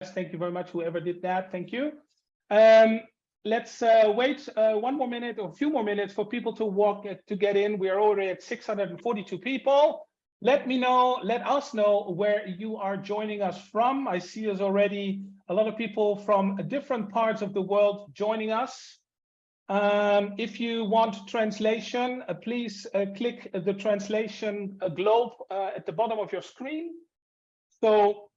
Thank you very much, whoever did that. Thank you. Let's wait one more minute or a few more minutes for people to get in. We are already at 642 people. Let us know where you are joining us from. I see there's already a lot of people from different parts of the world joining us. If you want translation, please click the translation globe at the bottom of your screen. So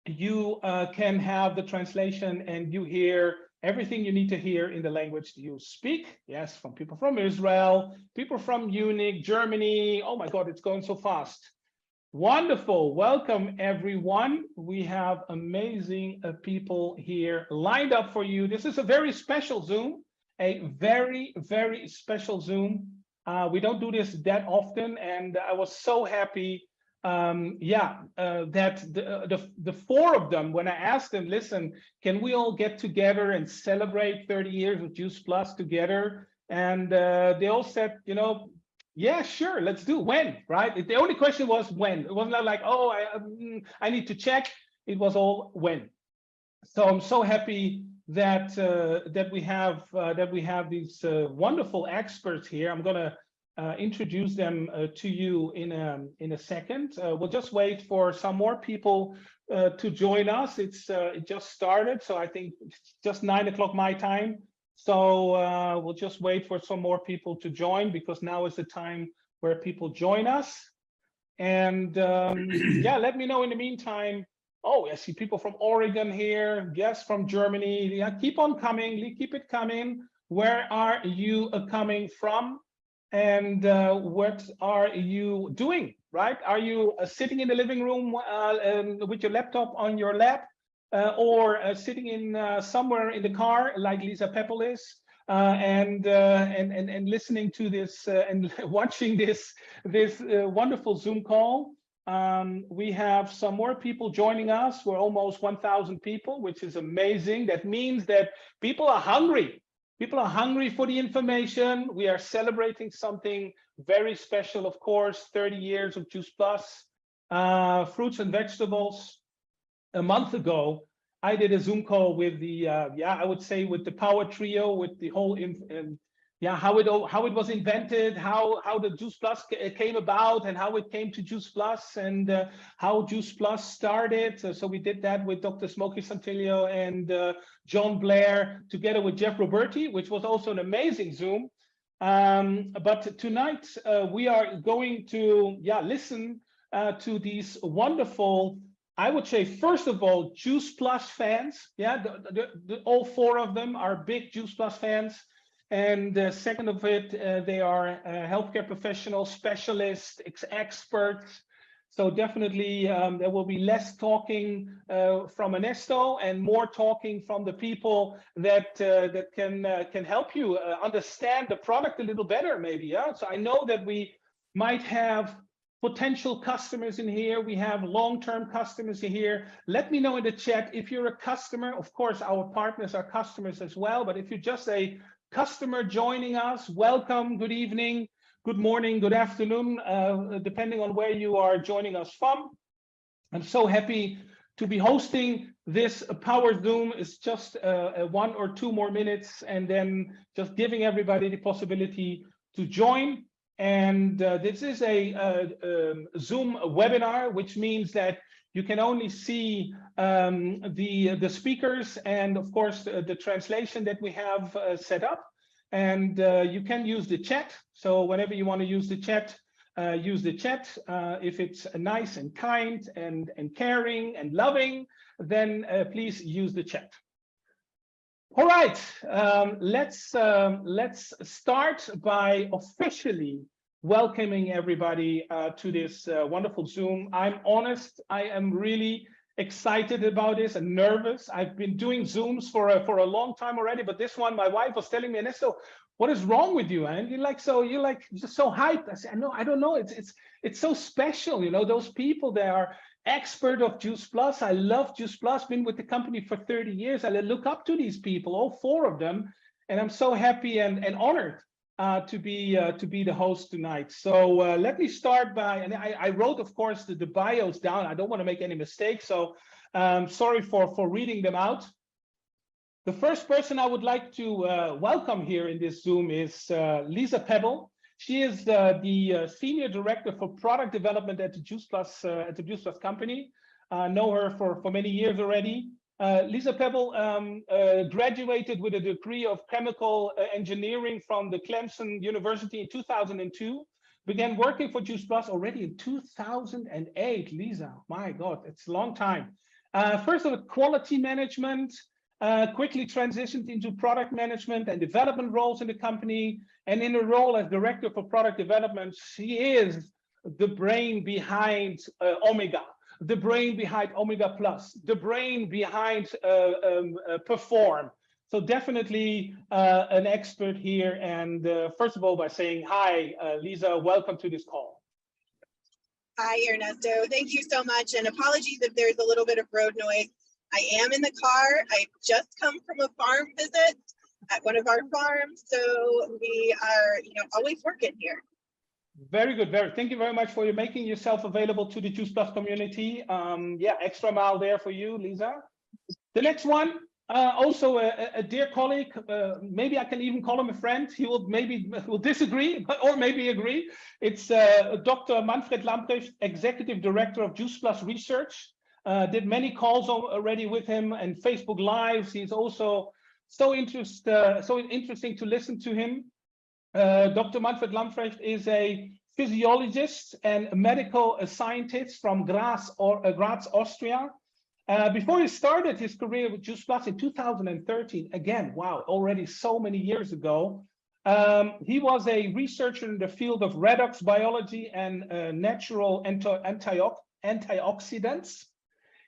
you can have the translation and you hear everything you need to hear in the language you speak. Yes, from people from Israel, people from Munich, Germany. Oh my God, it's going so fast. Wonderful. Welcome, everyone. We have amazing people here lined up for you. This is a very special Zoom, a very, very special Zoom. We don't do this that often, and I was so happy that the four of them, when I asked them, listen, can we all get together and celebrate 30 years of Juice Plus together? And they all said, yeah, sure, let's do. When, right? The only question was when. It wasn't like, oh, I need to check. It was all when. So I'm so happy that we have these wonderful experts here. I'm gonna introduce them to you in a second. We'll just wait for some more people to join us. It just started, so I think it's just 9 o'clock my time. So we'll just wait for some more people to join, because now is the time where people join us. And yeah, let me know in the meantime. Oh, I see people from Oregon here. Yes, from Germany. Yeah, keep on coming. Keep it coming. Where are you coming from? And what are you doing, right? Are you sitting in the living room with your laptop on your lap, or sitting in somewhere in the car like Lisa Peppel is, and listening to this and watching this wonderful Zoom call? We have some more people joining us. We're almost 1,000 people, which is amazing. That means that people are hungry. People are hungry for the information. We are celebrating something very special, of course, 30 years of Juice Plus, fruits and vegetables. A month ago, I did a Zoom call with the, I would say with the power trio, with the whole, how it was invented, how the Juice Plus came about, and how it came to Juice Plus, and how Juice Plus started. So we did that with Dr. Smokey Santillo and John Blair, together with Jeff Roberti, which was also an amazing Zoom. But tonight we are going to listen to these wonderful, I would say, first of all, Juice Plus fans. Yeah, all four of them are big Juice Plus fans. And second of it, they are healthcare professionals, specialists, experts. So definitely there will be less talking from Ernesto and more talking from the people that can help you understand the product a little better, maybe. Yeah. So I know that we might have potential customers in here. We have long-term customers in here. Let me know in the chat if you're a customer. Of course, our partners are customers as well. But if you're just a customer joining us, welcome, good evening, good morning, good afternoon, depending on where you are joining us from. I'm so happy to be hosting this Power Zoom. It's just 1 or 2 more minutes, and then just giving everybody the possibility to join. And this is a Zoom webinar, which means that you can only see the speakers and, of course, the translation that we have set up. And you can use the chat. So whenever you want to use the chat, use the chat. If it's nice and kind and caring and loving, then please use the chat. All right, let's start by officially welcoming everybody to this wonderful Zoom. I'm honest, I am really excited about this and nervous. I've been doing Zooms for a long time already, but this one, my wife was telling me, Ernesto, what is wrong with you? And you're just so hyped. I said, no, I don't know. It's so special, those people, they are expert of Juice Plus. I love Juice Plus, been with the company for 30 years. I look up to these people, all 4 of them, and I'm so happy and honored to be the host tonight. So let me start by, and I wrote, of course, the bios down. I don't want to make any mistakes, so sorry for reading them out. The first person I would like to welcome here in this Zoom is Lisa Pebble. She is the Senior Director for Product Development at the Juice Plus company. Know her for many years already. Lisa Pebble graduated with a degree of chemical engineering from the Clemson University in 2002. Began working for Juice Plus already in 2008. Lisa, my God, it's a long time. First of all, quality management, quickly transitioned into product management and development roles in the company. And in a role as Director for Product Development, she is the brain behind Omega, the brain behind Omega Plus, the brain behind Perform. So definitely an expert here. And first of all, by saying hi, Lisa, welcome to this call. Hi, Ernesto. Thank you so much. And apologies if there's a little bit of road noise. I am in the car. I just come from a farm visit at one of our farms. So we are, always working here. Very good. Thank you very much for making yourself available to the Juice Plus community. Yeah, extra mile there for you, Lisa. The next one, also a dear colleague. Maybe I can even call him a friend. He will disagree or maybe agree. It's Dr. Manfred Lamprecht, Executive Director of Juice Plus Research. Did many calls already with him and Facebook Lives. He's also so interesting to listen to him. Dr. Manfred Lamprecht is a physiologist and medical scientist from Graz, Austria. Before he started his career with Juice Plus in 2013, again, wow, already so many years ago, he was a researcher in the field of redox biology and natural antioxidants.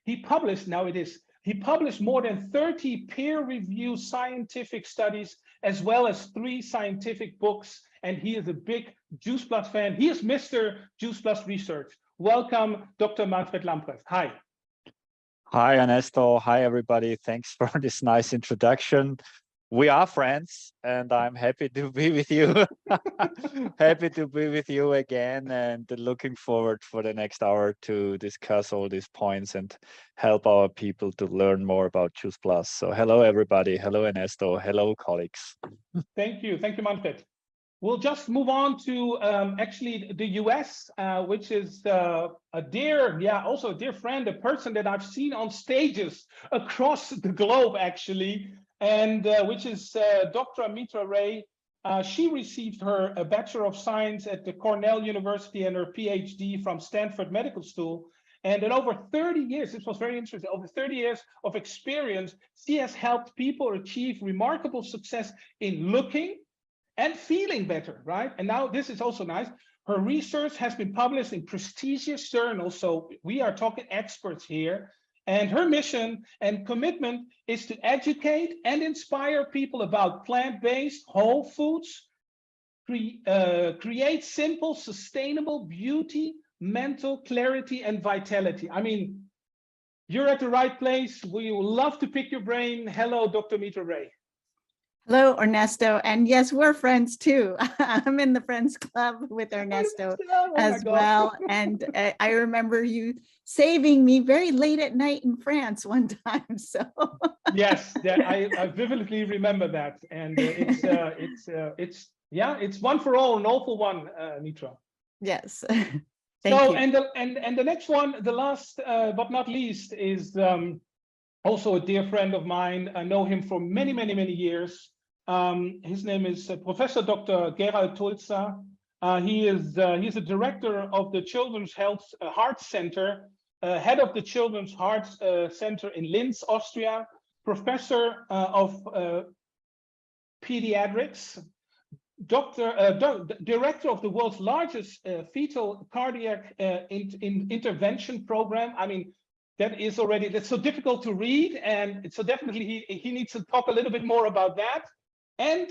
He published more than 30 peer-reviewed scientific studies, as well as 3 scientific books, and he is a big Juice Plus fan. He is Mr. Juice Plus Research. Welcome, Dr. Manfred Lamprecht. Hi. Hi, Ernesto. Hi, everybody. Thanks for this nice introduction. We are friends, and I'm happy to be with you. Happy to be with you again, and looking forward for the next hour to discuss all these points and help our people to learn more about Juice Plus. So hello, everybody. Hello, Ernesto. Hello, colleagues. Thank you, Manfred. We'll just move on to actually the US, which is also a dear friend, a person that I've seen on stages across the globe, actually. And which is Dr. Mitra Ray. She received her Bachelor of Science at the Cornell University and her PhD from Stanford Medical School. And in over 30 years, this was very interesting, over 30 years of experience, she has helped people achieve remarkable success in looking and feeling better, right? And now this is also nice. Her research has been published in prestigious journals. So we are talking experts here. And her mission and commitment is to educate and inspire people about plant-based whole foods, create simple, sustainable beauty, mental clarity, and vitality. I mean, you're at the right place. We would love to pick your brain. Hello, Dr. Mitra Ray. Hello, Ernesto. And yes, we're friends too. I'm in the Friends Club with Ernesto as well. And I remember you saving me very late at night in France one time. So yes, I vividly remember that. And it's one for all, an all for one, Mitra. Yes. Thank you. And the next one, the last but not least, is also a dear friend of mine. I know him for many, many, many years. His name is Professor Dr. Gerald Tulzer. He's a director of the Children's Heart Center, head of the Children's Heart Center in Linz, Austria, professor of pediatrics, director of the world's largest fetal cardiac intervention program. I mean, that's so difficult to read, and so definitely he needs to talk a little bit more about that. And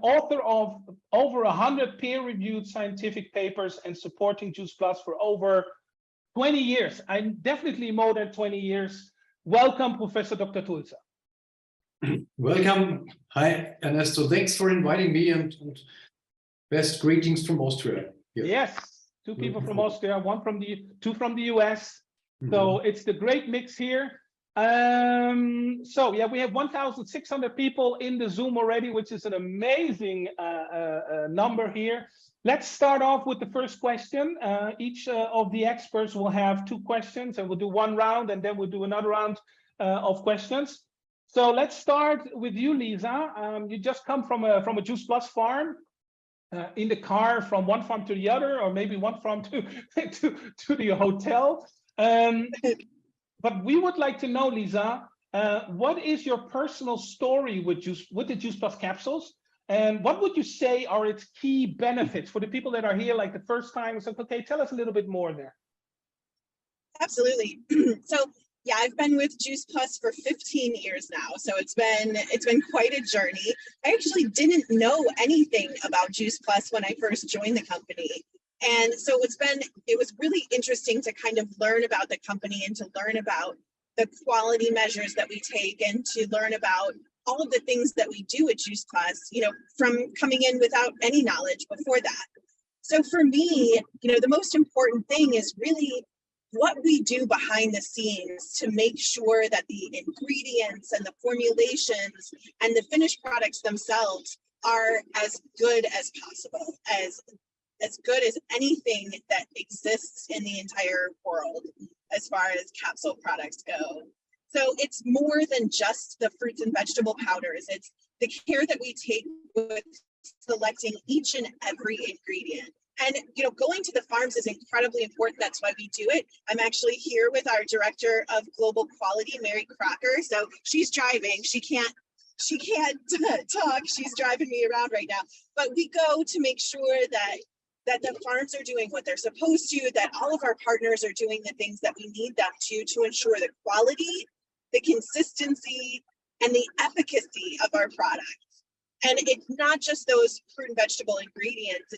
author of over 100 peer-reviewed scientific papers and supporting Juice Plus for over 20 years. I'm definitely more than 20 years. Welcome, Professor Dr. Tulzer. Welcome. Hi, Ernesto. Thanks for inviting me and Best greetings from Austria. Yeah. Yes, two people from Austria, two from the US. Mhm. So it's the great mix here. So yeah, we have 1,600 people in the Zoom already, which is an amazing number here. Let's start off with the first question. Each of the experts will have 2 questions, and we'll do one round, and then we'll do another round of questions. So let's start with you, Lisa. You just come from a Juice Plus farm. In the car from one farm to the other, or maybe one farm to the hotel. But we would like to know, Lisa, what is your personal story with the Juice Plus capsules? And what would you say are its key benefits for the people that are here like the first time? So, okay, tell us a little bit more there. Absolutely. So yeah, I've been with Juice Plus for 15 years now. So it's been quite a journey. I actually didn't know anything about Juice Plus when I first joined the company. And so it was really interesting to kind of learn about the company and to learn about the quality measures that we take and to learn about all of the things that we do at Juice Plus, you know, from coming in without any knowledge before that. So for me, you know, the most important thing is really what we do behind the scenes to make sure that the ingredients and the formulations and the finished products themselves are as good as possible, as good as anything that exists in the entire world as far as capsule products go. So it's more than just the fruits and vegetable powders. It's the care that we take with selecting each and every ingredient. And, you know, going to the farms is incredibly important. That's why we do it. I'm actually here with our director of global quality, Mary Crocker. So she's driving. She can't talk. She's driving me around right now. But we go to make sure that the farms are doing what they're supposed to, that all of our partners are doing the things that we need them to ensure the quality, the consistency, and the efficacy of our products. And it's not just those fruit and vegetable ingredients,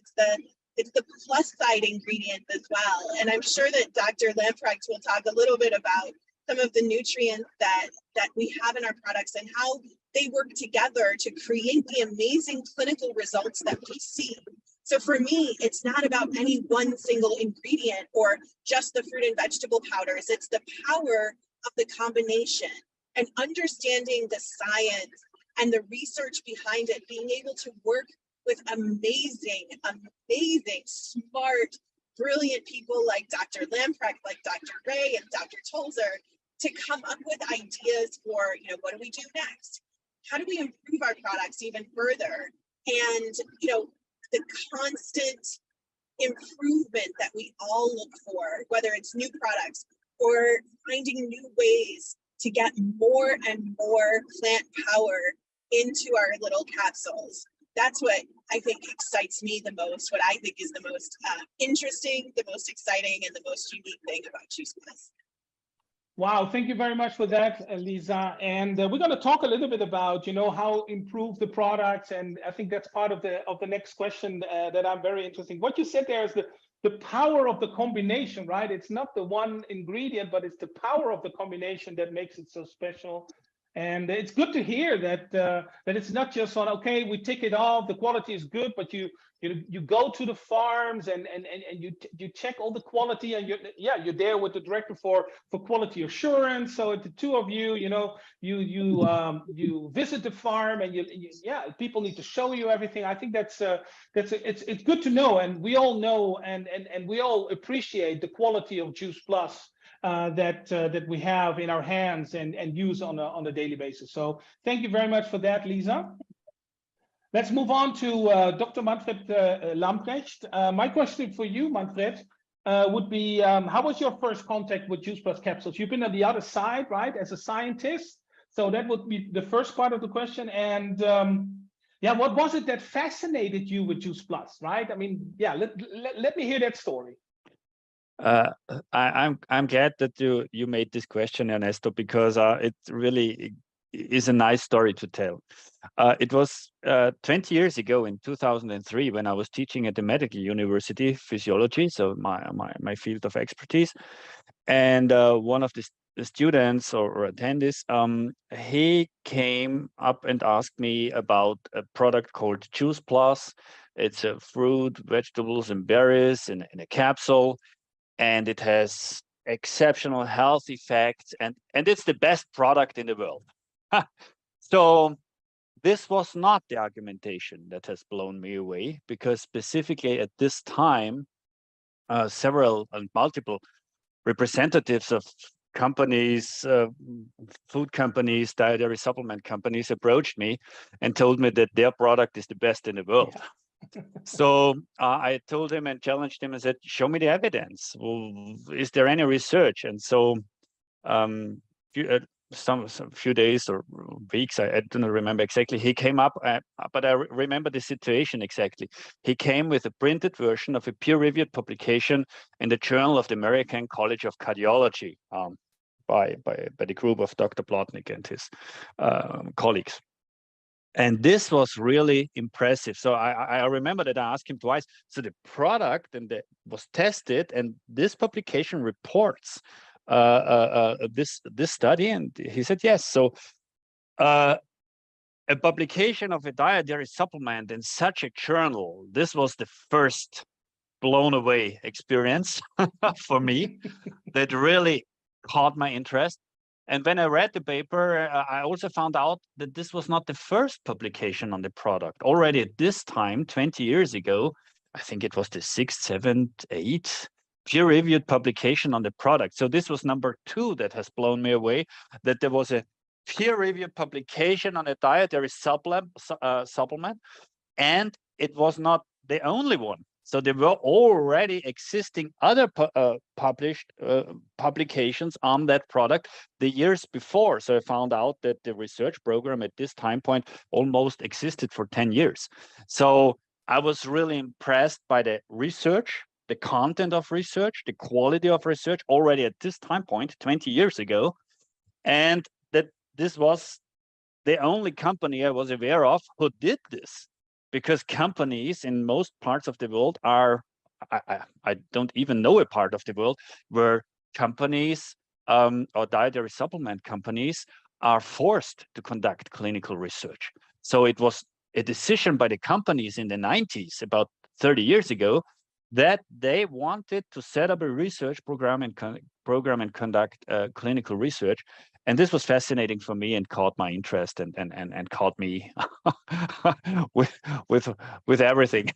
it's the plus side ingredients as well. And I'm sure that Dr. Lamprecht will talk a little bit about some of the nutrients that we have in our products and how they work together to create the amazing clinical results that we see. So for me, it's not about any one single ingredient or just the fruit and vegetable powders. It's the power of the combination and understanding the science and the research behind it, being able to work with amazing, smart, brilliant people like Dr. Lamprecht, like Dr. Ray and Dr. Tolzer to come up with ideas for, you know, what do we do next? How do we improve our products even further? And, you know, the constant improvement that we all look for, whether it's new products or finding new ways to get more and more plant power into our little capsules. That's what I think excites me the most, what I think is the most interesting, the most exciting, and the most unique thing about Juice Plus. Wow, thank you very much for that, Lisa. And we're going to talk a little bit about, you know, how improve the products. And I think that's part of the next question that I'm very interested in. What you said there is the power of the combination, right? It's not the one ingredient, but it's the power of the combination that makes it so special. And it's good to hear that that it's not just on, okay, we tick it off, the quality is good, but you go to the farms and you check all the quality, and you're there with the director for quality assurance. So the two of you, you know, you visit the farm, and people need to show you everything. I think it's good to know, and we all know and we all appreciate the quality of Juice Plus that we have in our hands and use on a daily basis. So thank you very much for that, Lisa. Let's move on to Dr. Manfred Lamprecht. My question for you, Manfred, would be, how was your first contact with Juice Plus capsules? You've been on the other side, right, as a scientist. So that would be the first part of the question. And what was it that fascinated you with Juice Plus, right? I mean, let me hear that story. I'm glad that you made this question, Ernesto, because it really is a nice story to tell. It was 20 years ago in 2003 when I was teaching at the medical university, physiology, so my field of expertise. And one of the students or attendees, he came up and asked me about a product called Juice Plus It's a fruit, vegetables, and berries in a capsule, and it has exceptional health effects, and it's the best product in the world. So this was not the argumentation that has blown me away, because specifically at this time, several and multiple representatives of companies, food companies, dietary supplement companies approached me and told me that their product is the best in the world. Yeah. So I told him and challenged him and said, show me the evidence. Well, is there any research? And so some few days or weeks, I do not remember exactly, he came up, but I remember the situation exactly. He came with a printed version of a peer-reviewed publication in the Journal of the American College of Cardiology by the group of Dr. Plotnik and his colleagues. And this was really impressive. So I remember that I asked him twice, so the product was tested, and this publication reports this study, and he said yes. So a publication of a dietary supplement in such a journal, this was the first blown away experience for me that really caught my interest. And when I read the paper, I also found out that this was not the first publication on the product. Already at this time, 20 years ago, I think it was the 6th, 7th, 8th peer-reviewed publication on the product. So this was number 2 that has blown me away, that there was a peer-reviewed publication on a dietary supplement, and it was not the only one. So there were already existing other published publications on that product the years before. So I found out that the research program at this time point almost existed for 10 years. So I was really impressed by the research, the content of research, the quality of research already at this time point, 20 years ago. And that this was the only company I was aware of who did this. Because companies in most parts of the world are, I don't even know a part of the world where companies or dietary supplement companies are forced to conduct clinical research. So it was a decision by the companies in the 90s, about 30 years ago, that they wanted to set up a research program and conduct clinical research. And this was fascinating for me and caught my interest and caught me with everything.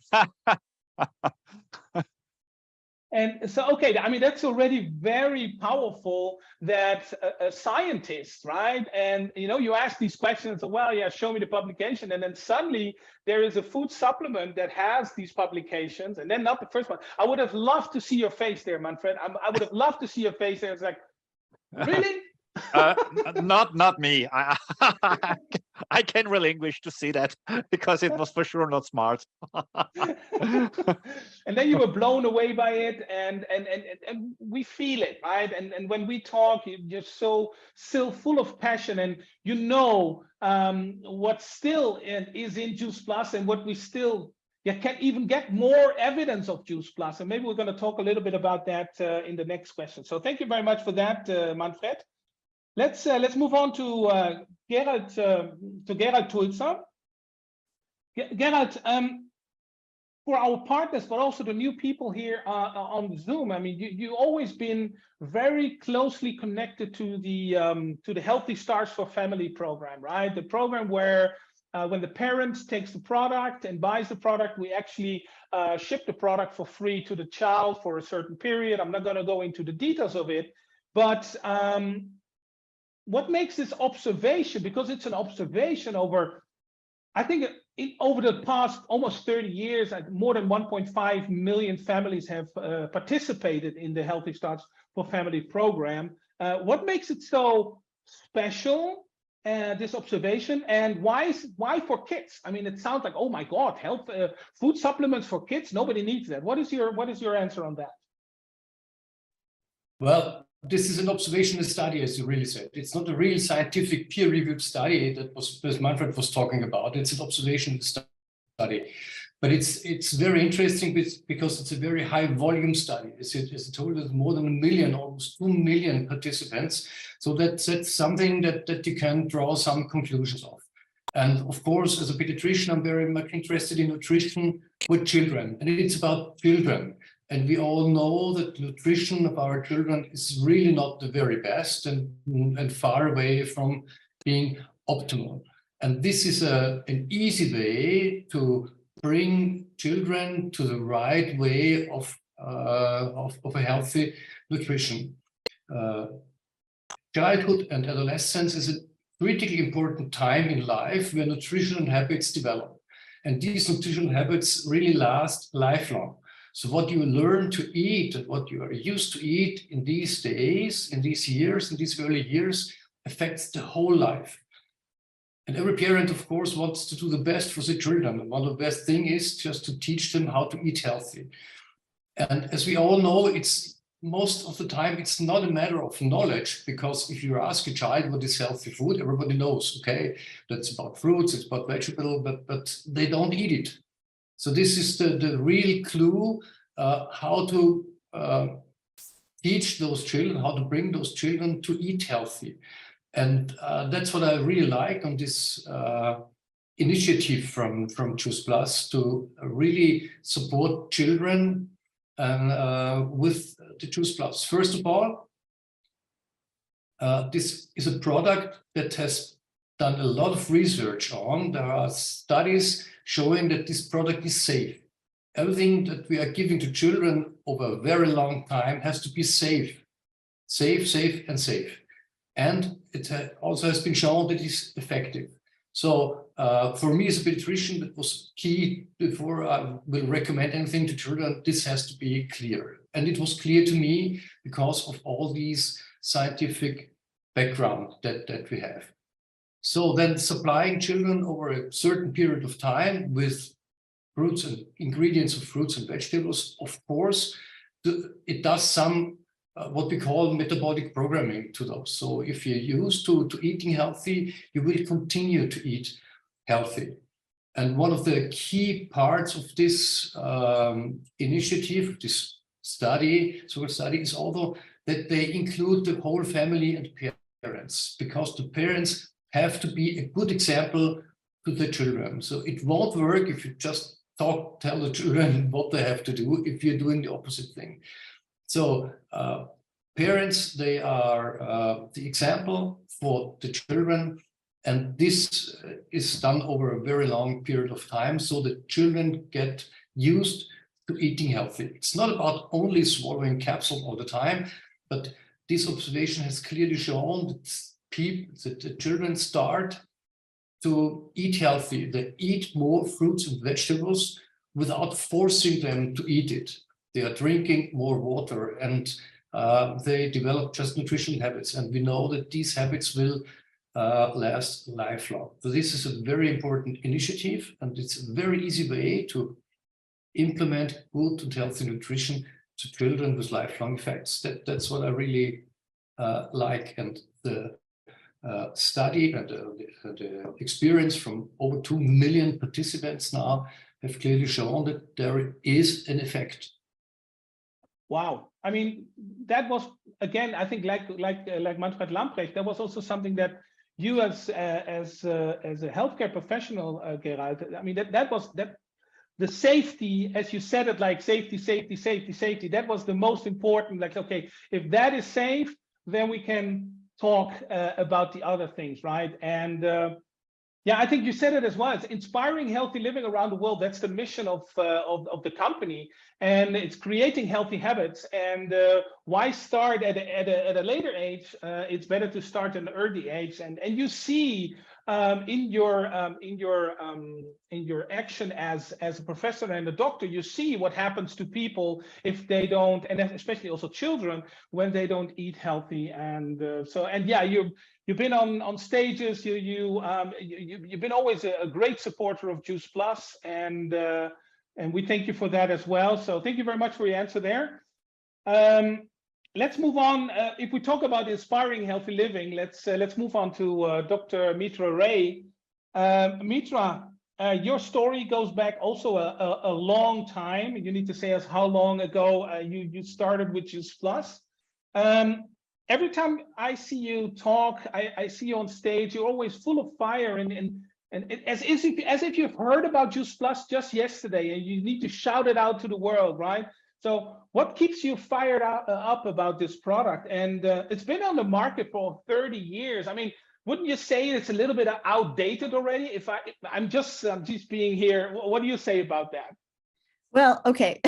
And so, okay, I mean, that's already very powerful that a scientist, right? And, you know, you ask these questions, well, yeah, show me the publication. And then suddenly there is a food supplement that has these publications, and then not the first one. I would have loved to see your face there, Manfred. I would have loved to see your face there. It's like, really? Not me. I can relinquish to see that, because it was for sure not smart. And then you were blown away by it, and we feel it, right? And when we talk, you're so still full of passion, and you know what still is in Juice Plus, and what we still can even get more evidence of Juice Plus. And maybe we're going to talk a little bit about that in the next question. So thank you very much for that, Manfred. Let's move on to Gerald Tulzer. Gerald, for our partners, but also the new people here on Zoom, I mean, you always been very closely connected to the Healthy Starts for Family program, right? The program where when the parent takes the product and buys the product, we actually ship the product for free to the child for a certain period. I'm not going to go into the details of it, but what makes this observation, because it's an observation over, I think over the past almost 30 years, more than 1.5 million families have participated in the Healthy Starts for Family program. What makes it so special, this observation, and why for kids? I mean, it sounds like, oh my God, food supplements for kids, nobody needs that. What is your answer on that? Well, this is an observational study, as you really said. It's not a real scientific peer-reviewed study that Manfred was talking about. It's an observational study, but it's very interesting because it's a very high volume study. As I told you, more than 1 million, almost 2 million participants. So that's something that you can draw some conclusions of. And of course, as a pediatrician, I'm very much interested in nutrition with children, and it's about children. And we all know that nutrition of our children is really not the very best and far away from being optimal. And this is an easy way to bring children to the right way of a healthy nutrition. Childhood and adolescence is a critically important time in life where nutritional habits develop. And these nutritional habits really last lifelong. So what you learn to eat and what you are used to eat in these days, in these years, in these early years, affects the whole life. And every parent, of course, wants to do the best for the children. And one of the best things is just to teach them how to eat healthy. And as we all know, it's most of the time, it's not a matter of knowledge, because if you ask a child what is healthy food, everybody knows, okay, that's about fruits, it's about vegetables, but they don't eat it. So this is the real clue, how to teach those children, how to bring those children to eat healthy. And that's what I really like on this initiative from Choose Plus, to really support children with the Choose Plus. First of all, this is a product that has done a lot of research on. There are studies showing that this product is safe. Everything that we are giving to children over a very long time has to be safe. Safe, and safe. And it also has been shown that it's effective. So for me as a pediatrician, that was key. Before I will recommend anything to children, this has to be clear. And it was clear to me because of all these scientific background that we have. So then supplying children over a certain period of time with fruits and ingredients of fruits and vegetables, of course, it does some what we call metabolic programming to those. So if you're used to eating healthy, you will continue to eat healthy. And one of the key parts of this initiative, this study, is also that they include the whole family and parents, because the parents have to be a good example to the children. So it won't work if you just tell the children what they have to do if you're doing the opposite thing. So parents, they are the example for the children, and this is done over a very long period of time, so that children get used to eating healthy. It's not about only swallowing capsules all the time, but this observation has clearly shown that the children start to eat healthy. They eat more fruits and vegetables without forcing them to eat it. They are drinking more water, and they develop just nutrition habits. And we know that these habits will last lifelong. So this is a very important initiative, and it's a very easy way to implement good and healthy nutrition to children with lifelong effects. That's what I really like. And the study and the experience from over 2 million participants now have clearly shown that there is an effect. Wow. I mean, that was, again, I think like Manfred Lamprecht, that was also something that you as a healthcare professional, Gerald, I mean, that was the safety, as you said it, like safety, that was the most important. Like, okay, if that is safe, then we can talk about the other things, right? And yeah, I think you said it as well. It's inspiring healthy living around the world. That's the mission of the company, and it's creating healthy habits. And why start at a later age? It's better to start at an early age. And you see in your action as a professor and a doctor, you see what happens to people if they don't, and especially also children, when they don't eat healthy. And yeah, you've been on stages. You've been always a great supporter of Juice Plus, and we thank you for that as well. So thank you very much for your answer there. Let's move on. If we talk about inspiring healthy living, let's move on to Dr. Mitra Ray. Mitra, your story goes back also a long time. You need to say us how long ago you started with Juice Plus. Every time I see you talk, I see you on stage, you're always full of fire and as if you've heard about Juice Plus just yesterday and you need to shout it out to the world, right? So what keeps you fired up about this product? And it's been on the market for 30 years. I mean, wouldn't you say it's a little bit outdated already? I'm just being here. What do you say about that? Well, okay.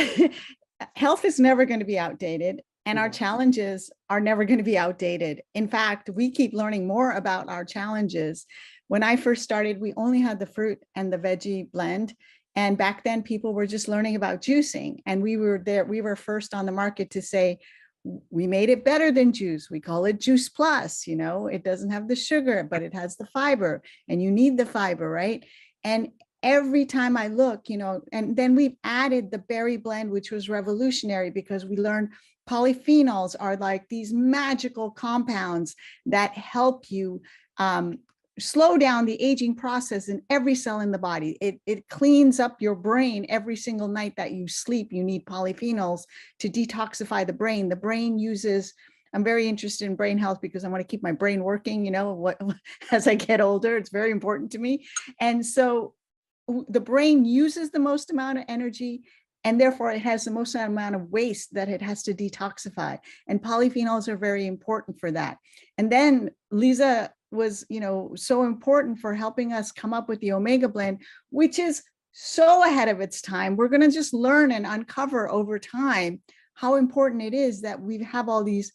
Health is never going to be outdated, and our challenges are never going to be outdated. In fact, we keep learning more about our challenges. When I first started, we only had the fruit and the veggie blend. And back then people were just learning about juicing. And we were first on the market to say, we made it better than juice. We call it Juice Plus. You know, it doesn't have the sugar, but it has the fiber, and you need the fiber, right? And every time I look, you know, and then we've added the berry blend, which was revolutionary because we learned polyphenols are like these magical compounds that help you slow down the aging process in every cell in the body. It cleans up your brain every single night that you sleep. You need polyphenols to detoxify the brain. The brain uses, I'm very interested in brain health because I want to keep my brain working, you know, as I get older, it's very important to me. And so the brain uses the most amount of energy, and therefore it has the most amount of waste that it has to detoxify. And polyphenols are very important for that. And then Lisa was, you know, so important for helping us come up with the Omega blend, which is so ahead of its time. We're going to just learn and uncover over time how important it is that we have all these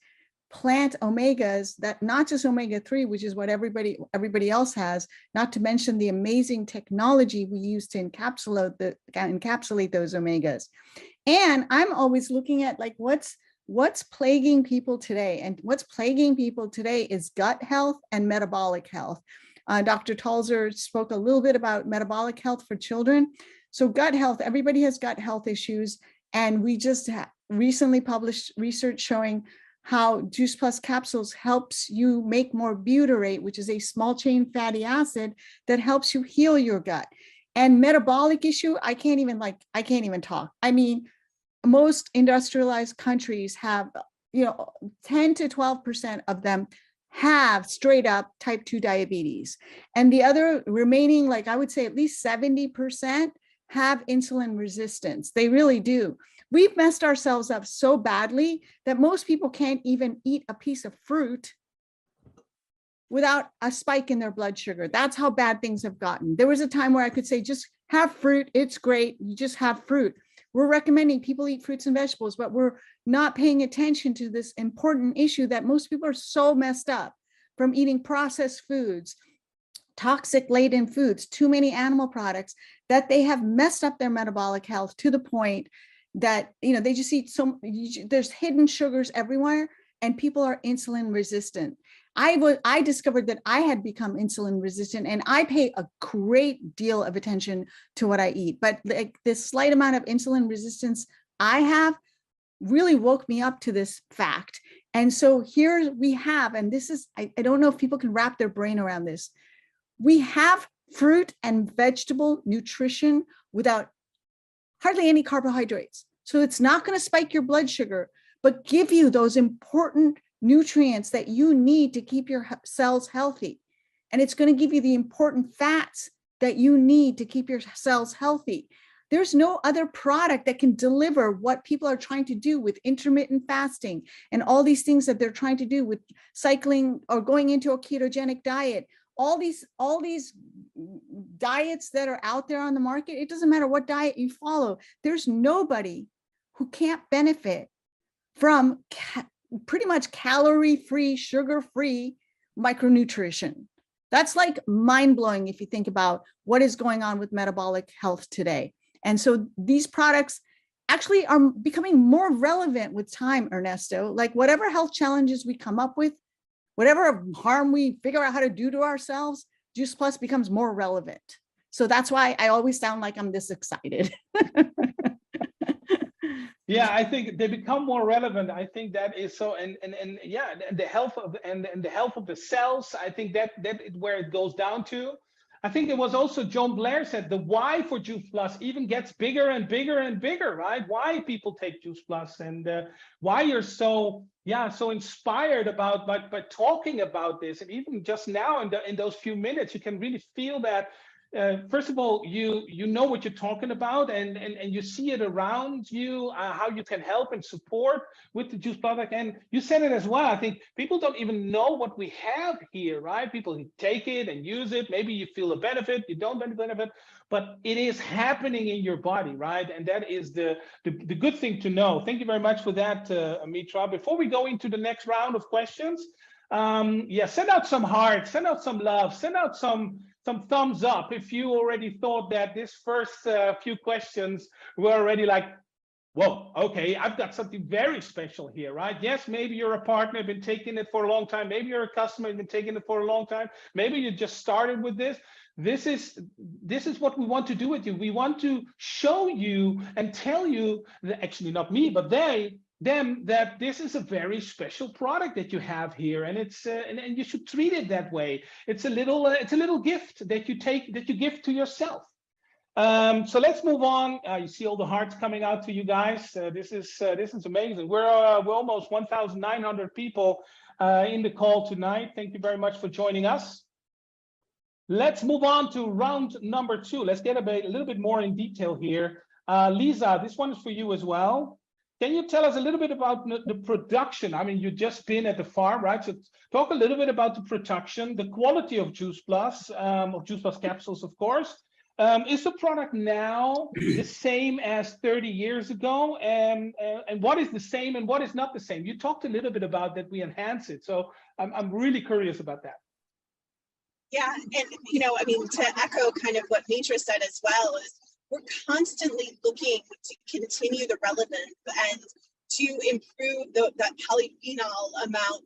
plant omegas, that not just omega-3, which is what everybody else has, not to mention the amazing technology we use to encapsulate those omegas. And I'm always looking at like what's plaguing people today, and what's plaguing people today is gut health and metabolic health. Dr. Talzer spoke a little bit about metabolic health for children. So gut health, everybody has gut health issues, and we just recently published research showing how Juice Plus capsules helps you make more butyrate, which is a small chain fatty acid that helps you heal your gut. And metabolic issue, I can't even talk. I mean, most industrialized countries have, you know, 10 to 12% of them have straight up type 2 diabetes. And the other remaining, like I would say at least 70% have insulin resistance. They really do. We've messed ourselves up so badly that most people can't even eat a piece of fruit without a spike in their blood sugar. That's how bad things have gotten. There was a time where I could say, just have fruit. It's great. You just have fruit. We're recommending people eat fruits and vegetables, but we're not paying attention to this important issue that most people are so messed up from eating processed foods, toxic laden foods, too many animal products, that they have messed up their metabolic health to the point that, you know, they just eat there's hidden sugars everywhere, and people are insulin resistant. I discovered that I had become insulin resistant, and I pay a great deal of attention to what I eat. But like this slight amount of insulin resistance I have really woke me up to this fact. And so here we have, and this is, I don't know if people can wrap their brain around this. We have fruit and vegetable nutrition without hardly any carbohydrates. So it's not going to spike your blood sugar, but give you those important nutrients that you need to keep your cells healthy. And it's going to give you the important fats that you need to keep your cells healthy. There's no other product that can deliver what people are trying to do with intermittent fasting and all these things that they're trying to do with cycling or going into a ketogenic diet. All these diets that are out there on the market, it doesn't matter what diet you follow. There's nobody who can't benefit from pretty much calorie-free, sugar-free micronutrition. That's like mind-blowing if you think about what is going on with metabolic health today. And so these products actually are becoming more relevant with time, Ernesto. Like whatever health challenges we come up with, whatever harm we figure out how to do to ourselves, Juice Plus becomes more relevant. So that's why I always sound like I'm this excited. Yeah, I think they become more relevant. I think that is so, and yeah, the health of the health of the cells. I think that is where it goes down to. I think it was also John Blair said the why for Juice Plus even gets bigger and bigger and bigger, right? Why people take Juice Plus, and why you're so inspired about by talking about this, and even just now in those few minutes, you can really feel that first of all, you know what you're talking about, and you see it around you, how you can help and support with the juice product. And you said it as well. I think people don't even know what we have here, right? People take it and use it. Maybe you feel a benefit, you don't benefit, but it is happening in your body, right? And that is the good thing to know. Thank you very much for that, Mitra. Before we go into the next round of questions, yeah, send out some hearts, send out some love, send out some thumbs up if you already thought that this first few questions were already like, whoa, okay, I've got something very special here, right? Yes, maybe you're a partner, been taking it for a long time. Maybe you're a customer, been taking it for a long time. Maybe you just started with this. This is what we want to do with you. We want to show you and tell you that, actually not me, but them, that this is a very special product that you have here, and it's and you should treat it that way. It's a little gift that you give to yourself. So let's move on. You see all the hearts coming out to you guys. This is amazing. We're almost 1,900 people in the call tonight. Thank you very much for joining us. Let's move on to round number 2. Let's get a little bit more in detail here. Lisa, this one is for you as well. Can you tell us a little bit about the production? I mean, you've just been at the farm, right? So talk a little bit about the production, the quality of Juice Plus capsules, of course. Is the product now the same as 30 years ago? And what is the same and what is not the same? You talked a little bit about that we enhance it. So I'm really curious about that. Yeah, and I mean, to echo kind of what Mitra said as well, is we're constantly looking to continue the relevance and to improve that polyphenol amount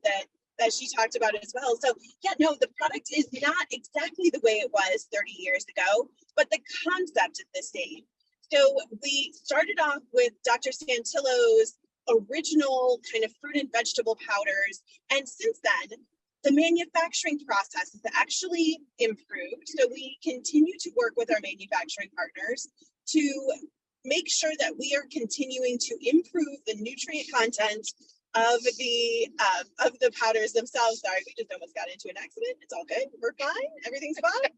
that she talked about as well. So yeah, no, the product is not exactly the way it was 30 years ago, but the concept is the same. So we started off with Dr. Santillo's original kind of fruit and vegetable powders, and since then, the manufacturing process has actually improved. So we continue to work with our manufacturing partners to make sure that we are continuing to improve the nutrient content of the powders themselves. Sorry, we just almost got into an accident. It's all good. We're fine. Everything's fine.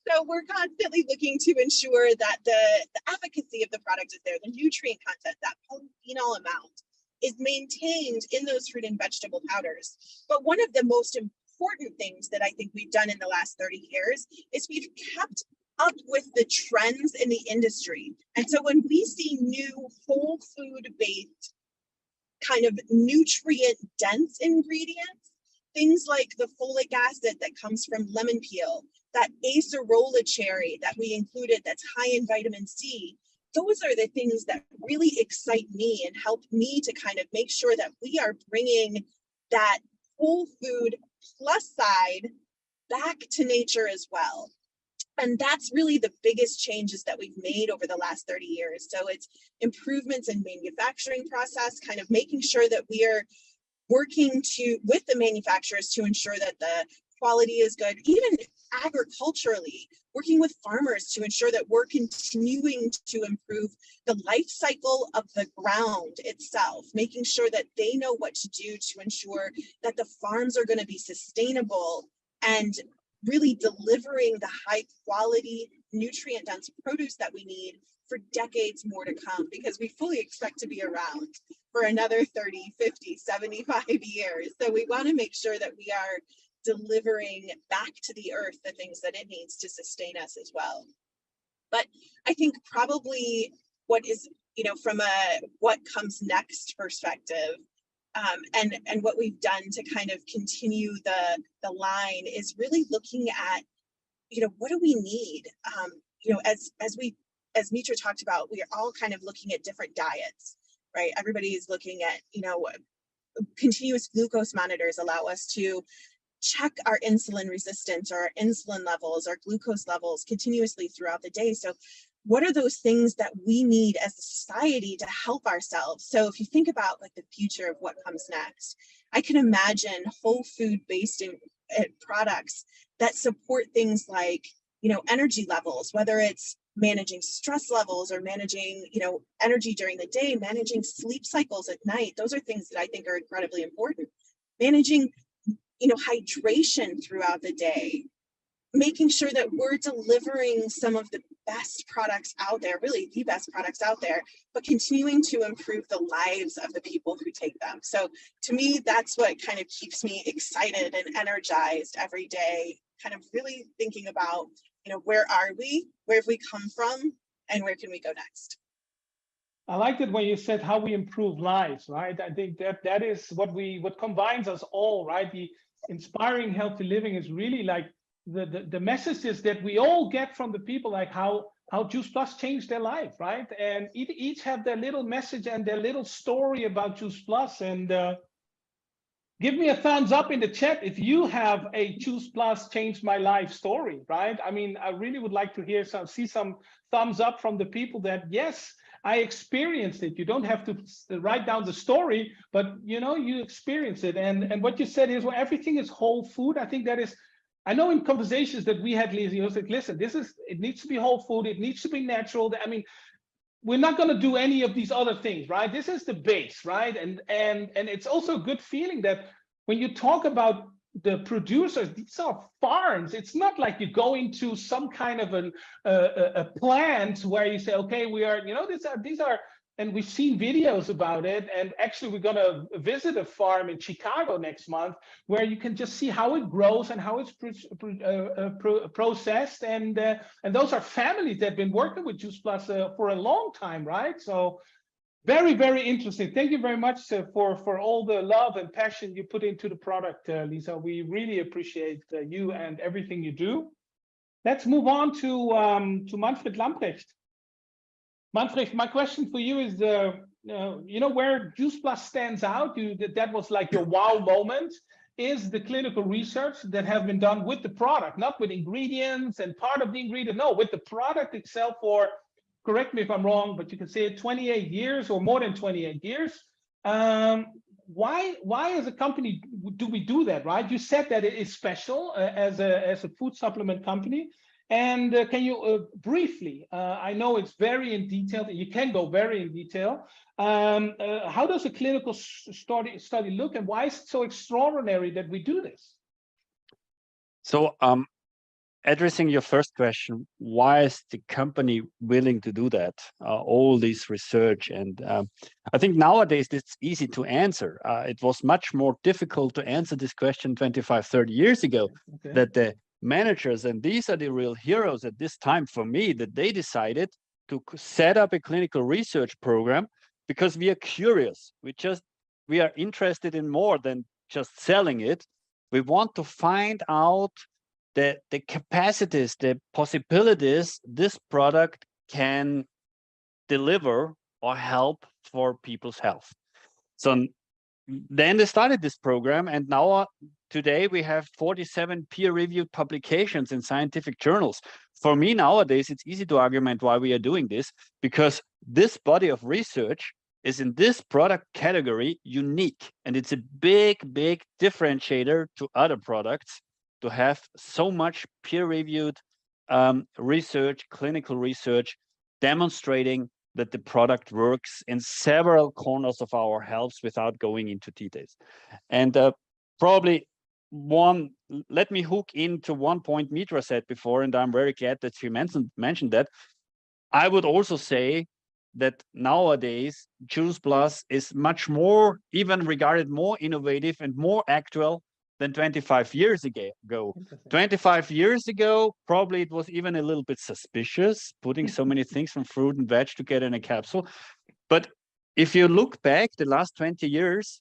So we're constantly looking to ensure that the efficacy of the product is there, the nutrient content, that polyphenol amount is maintained in those fruit and vegetable powders. But one of the most important things that I think we've done in the last 30 years is we've kept up with the trends in the industry. And so when we see new whole food based kind of nutrient dense ingredients, things like the folic acid that comes from lemon peel, that acerola cherry that we included that's high in vitamin C, those are the things that really excite me and help me to kind of make sure that we are bringing that whole food plus side back to nature as well. And that's really the biggest changes that we've made over the last 30 years. So it's improvements in manufacturing process, kind of making sure that we are working with the manufacturers to ensure that the quality is good, even agriculturally, working with farmers to ensure that we're continuing to improve the life cycle of the ground itself, making sure that they know what to do to ensure that the farms are going to be sustainable and really delivering the high quality, nutrient dense produce that we need for decades more to come, because we fully expect to be around for another 30, 50, 75 years. So we want to make sure that we are delivering back to the earth the things that it needs to sustain us as well. But I think probably what is, from a what comes next perspective, and what we've done to kind of continue the line is really looking at, what do we need? As Mitra talked about, we are all kind of looking at different diets, right? Everybody is looking at, continuous glucose monitors allow us to check our insulin resistance or our insulin levels, our glucose levels continuously throughout the day. So what are those things that we need as a society to help ourselves? So if you think about like the future of what comes next, I can imagine whole food based products that support things like, energy levels, whether it's managing stress levels or managing, energy during the day, managing sleep cycles at night. Those are things that I think are incredibly important. Managing hydration throughout the day, making sure that we're delivering some of the best products out there, really the best products out there, but continuing to improve the lives of the people who take them. So to me, that's what kind of keeps me excited and energized every day, kind of really thinking about, where are we, where have we come from, and where can we go next? I liked it when you said how we improve lives, right? I think that is what combines us all, right? The inspiring healthy living is really like the messages that we all get from the people, like how Juice Plus changed their life, right? And each have their little message and their little story about Juice Plus. And give me a thumbs up in the chat if you have a Juice Plus changed my life story, right? I mean, I really would like to see some thumbs up from the people that, yes, I experienced it. You don't have to write down the story, but you experience it. And what you said is, well, everything is whole food. I think that is, I know in conversations that we had, Lisa, you said, listen, it needs to be whole food. It needs to be natural. I mean, we're not going to do any of these other things, right? This is the base, right? And it's also a good feeling that when you talk about the producers, these are farms. It's not like you go into some kind of a plant where you say, okay, we are, these are, and we've seen videos about it. And actually, we're going to visit a farm in Chicago next month where you can just see how it grows and how it's processed. And those are families that have been working with Juice Plus for a long time, right? So very, very interesting. Thank you very much for all the love and passion you put into the product, Lisa. We really appreciate you and everything you do. Let's move on to Manfred Lamprecht. Manfred, my question for you is, where Juice Plus stands out, that was like your wow moment, is the clinical research that have been done with the product, not with ingredients and part of the ingredient, no, with the product itself for, correct me if I'm wrong, but you can say 28 years or more than 28 years. Why as a company do we do that, right? You said that it is special as a food supplement company. And can you briefly, I know it's very in detail, you can go very in detail. How does a clinical study look, and why is it so extraordinary that we do this? So addressing your first question, why is the company willing to do that? All this research, and I think nowadays it's easy to answer. It was much more difficult to answer this question 25, 30 years ago, okay, that the managers, and these are the real heroes at this time for me, that they decided to set up a clinical research program because we are curious. We are interested in more than just selling it. We want to find out the capacities, the possibilities this product can deliver or help for people's health. So then they started this program, and now today we have 47 peer-reviewed publications in scientific journals. For me nowadays, it's easy to argument why we are doing this, because this body of research is in this product category unique, and it's a big, big differentiator to other products to have so much peer-reviewed research, clinical research, demonstrating that the product works in several corners of our health without going into details. And probably let me hook into one point Mitra said before, and I'm very glad that she mentioned that. I would also say that nowadays, Juice Plus is much more, even regarded more innovative and more actual than 25 years ago. 25 years ago, probably it was even a little bit suspicious, putting so many things from fruit and veg together in a capsule. But if you look back the last 20 years,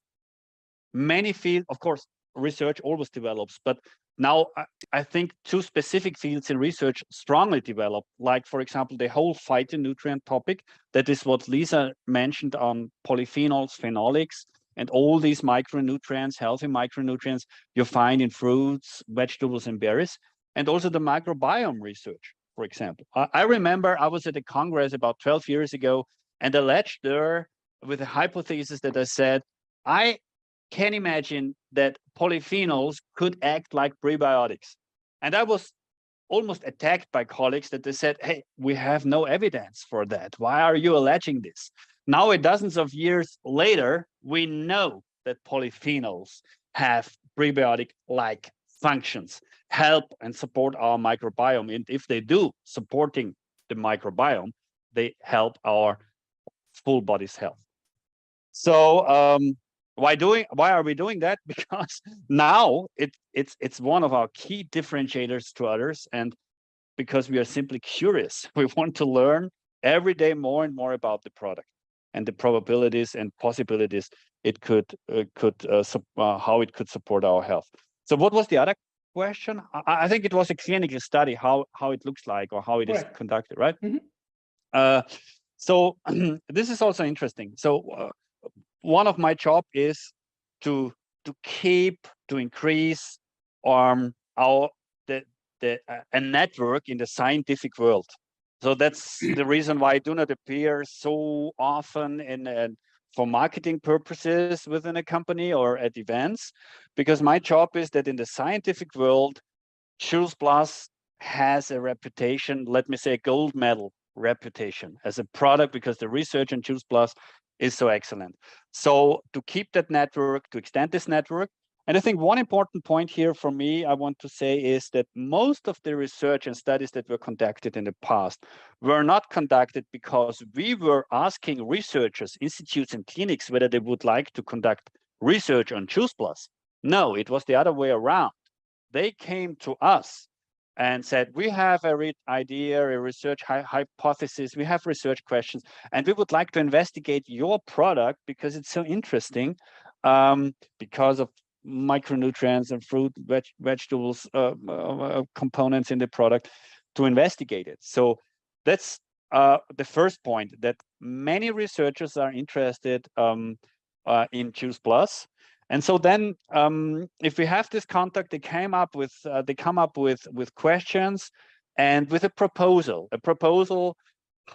many fields, of course, research always develops, but now I think two specific fields in research strongly develop, like, for example, the whole phytonutrient topic. That is what Lisa mentioned on polyphenols, phenolics, and all these micronutrients, healthy micronutrients you find in fruits, vegetables, and berries, and also the microbiome research, for example. I remember I was at a Congress about 12 years ago, and I lectured there with a hypothesis that I said, I can imagine that polyphenols could act like prebiotics. And I was almost attacked by colleagues that they said, hey, we have no evidence for that. Why are you alleging this? Now, dozens of years later, we know that polyphenols have prebiotic-like functions. help and support our microbiome. And if they do, supporting the microbiome, they help our full body's health. So why are we doing that? Because now it's one of our key differentiators to others, and because we are simply curious. We want to learn every day more and more about the product and the probabilities and possibilities it could how it could support our health. So what was the other question? I think it was a clinical study, how it looks like or how it is conducted, right? So this is also interesting. So one of my job is to increase a network in the scientific world. So that's the reason why I do not appear so often for marketing purposes within a company or at events, because my job is that in the scientific world, Choose Plus has a reputation, let me say, a gold medal reputation as a product, because the research on Choose Plus is so excellent. So to keep that network, to extend this network, and I think one important point here for me, I want to say, is that most of the research and studies that were conducted in the past were not conducted because we were asking researchers, institutes and clinics whether they would like to conduct research on Choose Plus. No, it was the other way around. They came to us and said, we have a idea, a research hypothesis, we have research questions, and we would like to investigate your product because it's so interesting, because of micronutrients and fruit, vegetables, components in the product, to investigate it. So that's the first point, that many researchers are interested in Choose Plus. And so then, if we have this contact, they come up with questions and with a proposal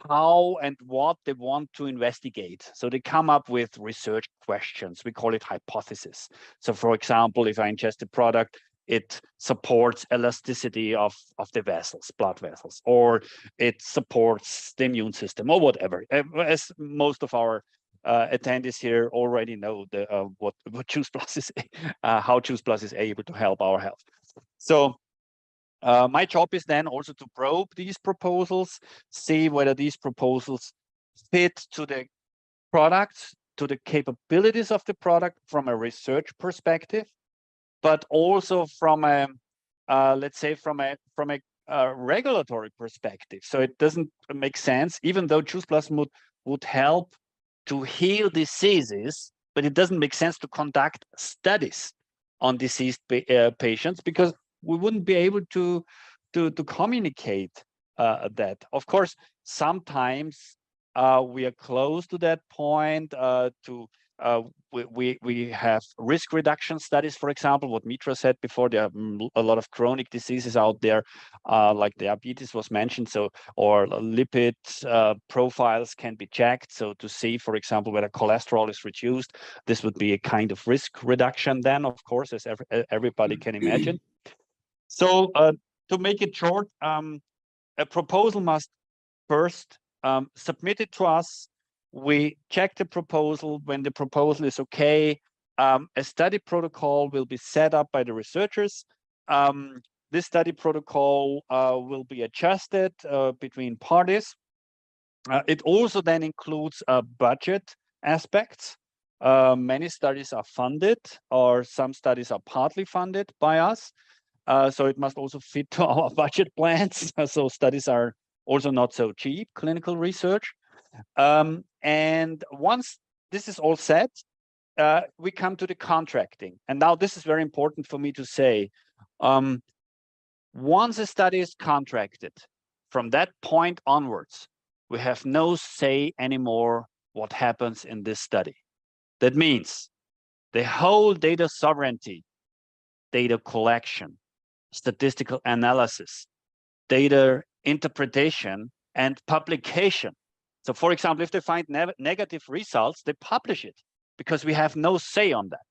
how and what they want to investigate. So they come up with research questions. We call it hypothesis. So for example, if I ingest a product, it supports elasticity of the vessels, blood vessels, or it supports the immune system, or whatever. As most of our attendees here already know what Choose Plus is, how Choose Plus is able to help our health. So my job is then also to probe these proposals, see whether these proposals fit to the product, to the capabilities of the product from a research perspective, but also from a, let's say, from a regulatory perspective. So it doesn't make sense, even though Choose Plus would help to heal diseases, but it doesn't make sense to conduct studies on diseased patients, because we wouldn't be able to communicate that. Of course, sometimes we are close to that point. We have risk reduction studies, for example, what Mitra said before. There are a lot of chronic diseases out there, like diabetes was mentioned, so, or lipid profiles can be checked. So to see, for example, whether cholesterol is reduced, this would be a kind of risk reduction then, of course, as everybody can imagine. So to make it short, a proposal must first submit it to us. We check the proposal. When the proposal is okay, a study protocol will be set up by the researchers. This study protocol will be adjusted between parties. It also then includes budget aspects. Many studies are funded, or some studies are partly funded by us. So it must also fit to our budget plans. So studies are also not so cheap, clinical research. And once this is all set, we come to the contracting. And now this is very important for me to say. Once a study is contracted, from that point onwards, we have no say anymore what happens in this study. That means the whole data sovereignty, data collection, statistical analysis, data interpretation, and publication. So for example, if they find negative results, they publish it because we have no say on that.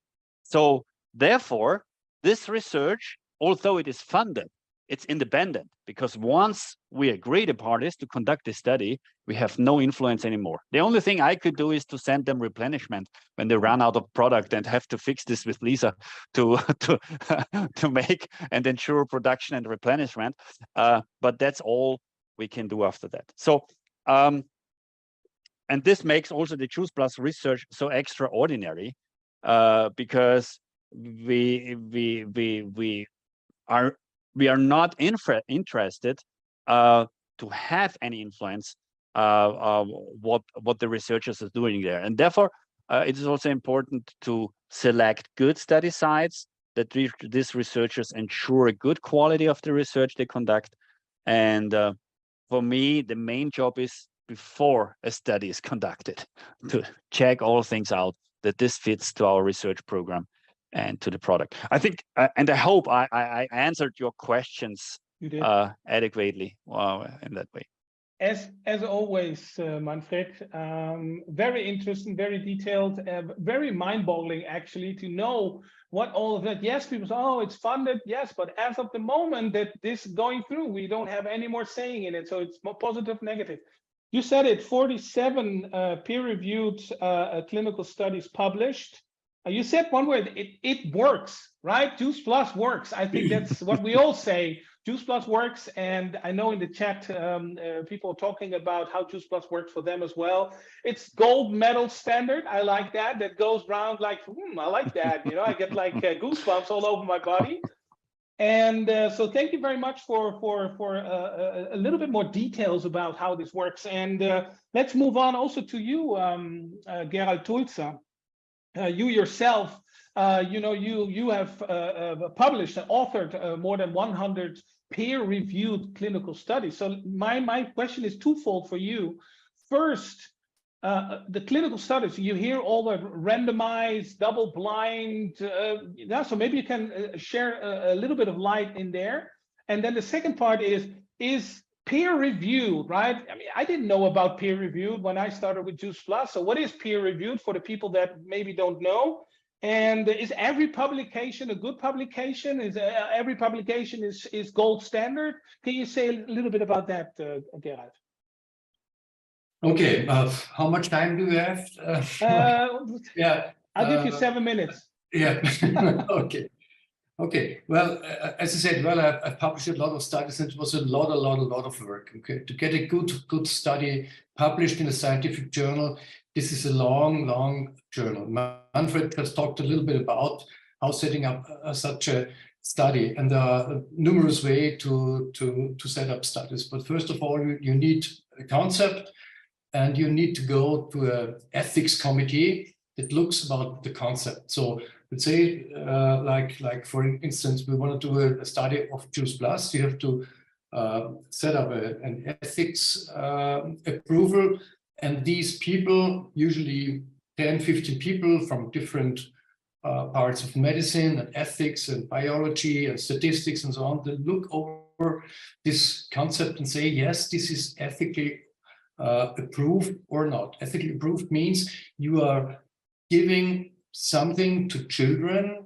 So therefore, this research, although it is funded, it's independent, because once we agree the parties to conduct the study, we have no influence anymore. The only thing I could do is to send them replenishment when they run out of product and have to fix this with Lisa to to make and ensure production and replenishment. But that's all we can do after that. So and this makes also the Juice Plus research so extraordinary, because we are not interested to have any influence what the researchers are doing there, and therefore it is also important to select good study sites, that these researchers ensure a good quality of the research they conduct. And for me, the main job is, before a study is conducted, to check all things out, that this fits to our research program and to the product. I think, and I hope I answered your questions adequately in that way. As always, Manfred, very interesting, very detailed, very mind-boggling actually to know what all of that. Yes, people say, oh, it's funded, yes, but as of the moment that this is going through, we don't have any more saying in it. So it's more positive, negative. You said it, 47 peer-reviewed clinical studies published. You said one word, it works, right? Juice Plus works. I think that's what we all say. Juice Plus works, and I know in the chat people are talking about how Juice Plus works for them as well. It's gold medal standard. I like that. That goes round like, I like that. You know, I get like goosebumps all over my body. And so thank you very much for a little bit more details about how this works. And let's move on also to you, Gerald Tulzer. You yourself, you know, you have published and authored more than 100 peer-reviewed clinical studies. So my question is twofold for you. First, the clinical studies, you hear all the randomized, double-blind, so maybe you can share a little bit of light in there. And then the second part is peer-reviewed, right? I mean, I didn't know about peer-reviewed when I started with Juice Plus. So what is peer-reviewed for the people that maybe don't know? And is every publication a good publication? Is every publication is gold standard? Can you say a little bit about that, Gerald? Okay, how much time do you have? Yeah, I'll give you 7 minutes. Yeah, okay. Okay, well, as I said, well, I've published a lot of studies, and it was a lot of work. Okay, to get a good study published in a scientific journal, this is a long journal. Manfred has talked a little bit about how setting up such a study, and there are numerous ways to set up studies. But first of all, you need a concept, and you need to go to an ethics committee that looks about the concept. So let's say, like for instance, we want to do a study of Juice Plus. You have to set up an ethics approval, and these people, usually 10, 15 people from different parts of medicine and ethics and biology and statistics and so on, they look over this concept and say, yes, this is ethically approved or not. Ethically approved means you are giving something to children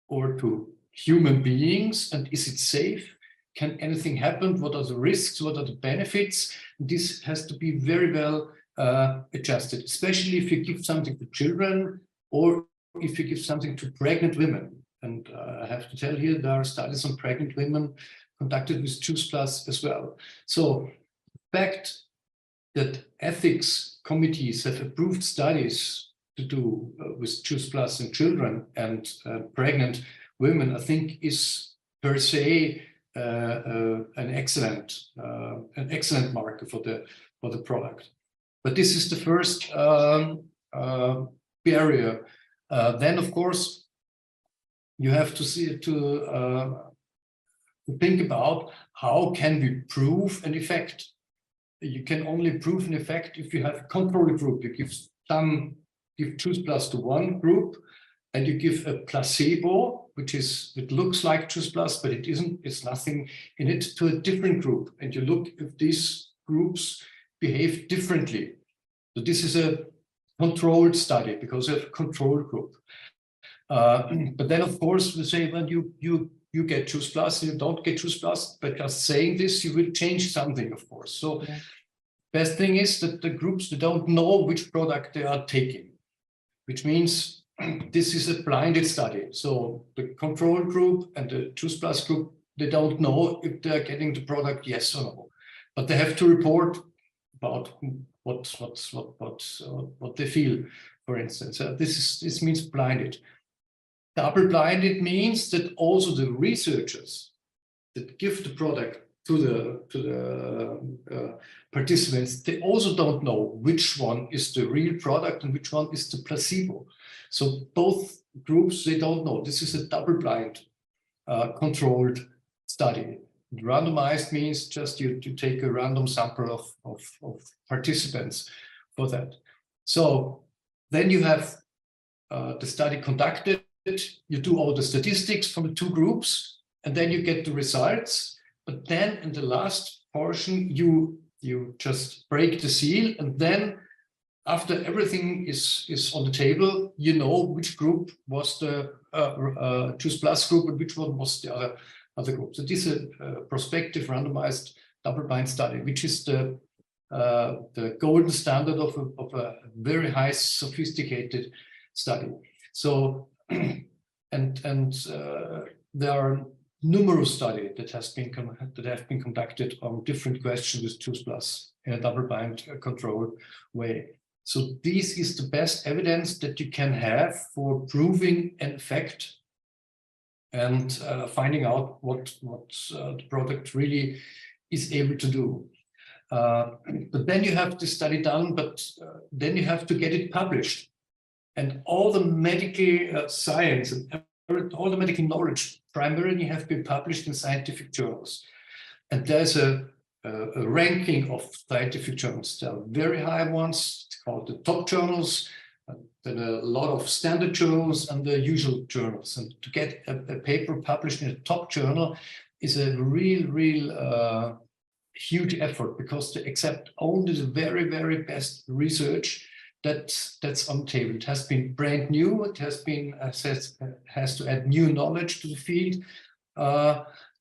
or to human beings, and is it safe? Can anything happen? What are the risks? What are the benefits? This has to be very well adjusted, especially if you give something to children or if you give something to pregnant women. And I have to tell you, there are studies on pregnant women conducted with Juice Plus as well. So the fact that ethics committees have approved studies to do with Juice Plus in children and pregnant women, I think is per se an excellent marker for the product. But this is the first barrier. Then, of course, you have to think about how can we prove an effect. You can only prove an effect if you have a control group. You give Juice Plus to one group, and you give a placebo, it looks like Juice Plus, but it isn't. It's nothing in it, to a different group, and you look if these groups behave differently. So this is a controlled study because of a control group. But then, of course, we say, well, you you get Choose Plus, you don't get Choose Plus, but just saying this, you will change something, of course. So best thing is that the groups, they don't know which product they are taking, which means this is a blinded study. So the control group and the Choose Plus group, they don't know if they're getting the product, yes or no, but they have to report about what they feel, for instance. This means blinded. Double blinded means that also the researchers that give the product to the participants, they also don't know which one is the real product and which one is the placebo. So both groups, they don't know. This is a double blind controlled study. Randomized means just you take a random sample of participants for that. So then you have the study conducted, you do all the statistics from the two groups, and then you get the results. But then in the last portion, you just break the seal, and then after everything is on the table, you know which group was the Choose Plus group and which one was the other group. So this is a prospective randomized double-blind study, which is the golden standard of a very high sophisticated study. So and there are numerous studies that have been conducted on different questions with Choose Plus in a double-blind controlled way. So this is the best evidence that you can have for proving an effect and finding out what the product really is able to do. But then you have the study done, but then you have to get it published. And all the medical science and all the medical knowledge primarily have been published in scientific journals. And there's a ranking of scientific journals. There are very high ones, it's called the top journals, then a lot of standard journals and the usual journals. And to get a paper published in a top journal is a real huge effort, because they accept only the very, very best research that's on the table. It has been brand new. It has to add new knowledge to the field,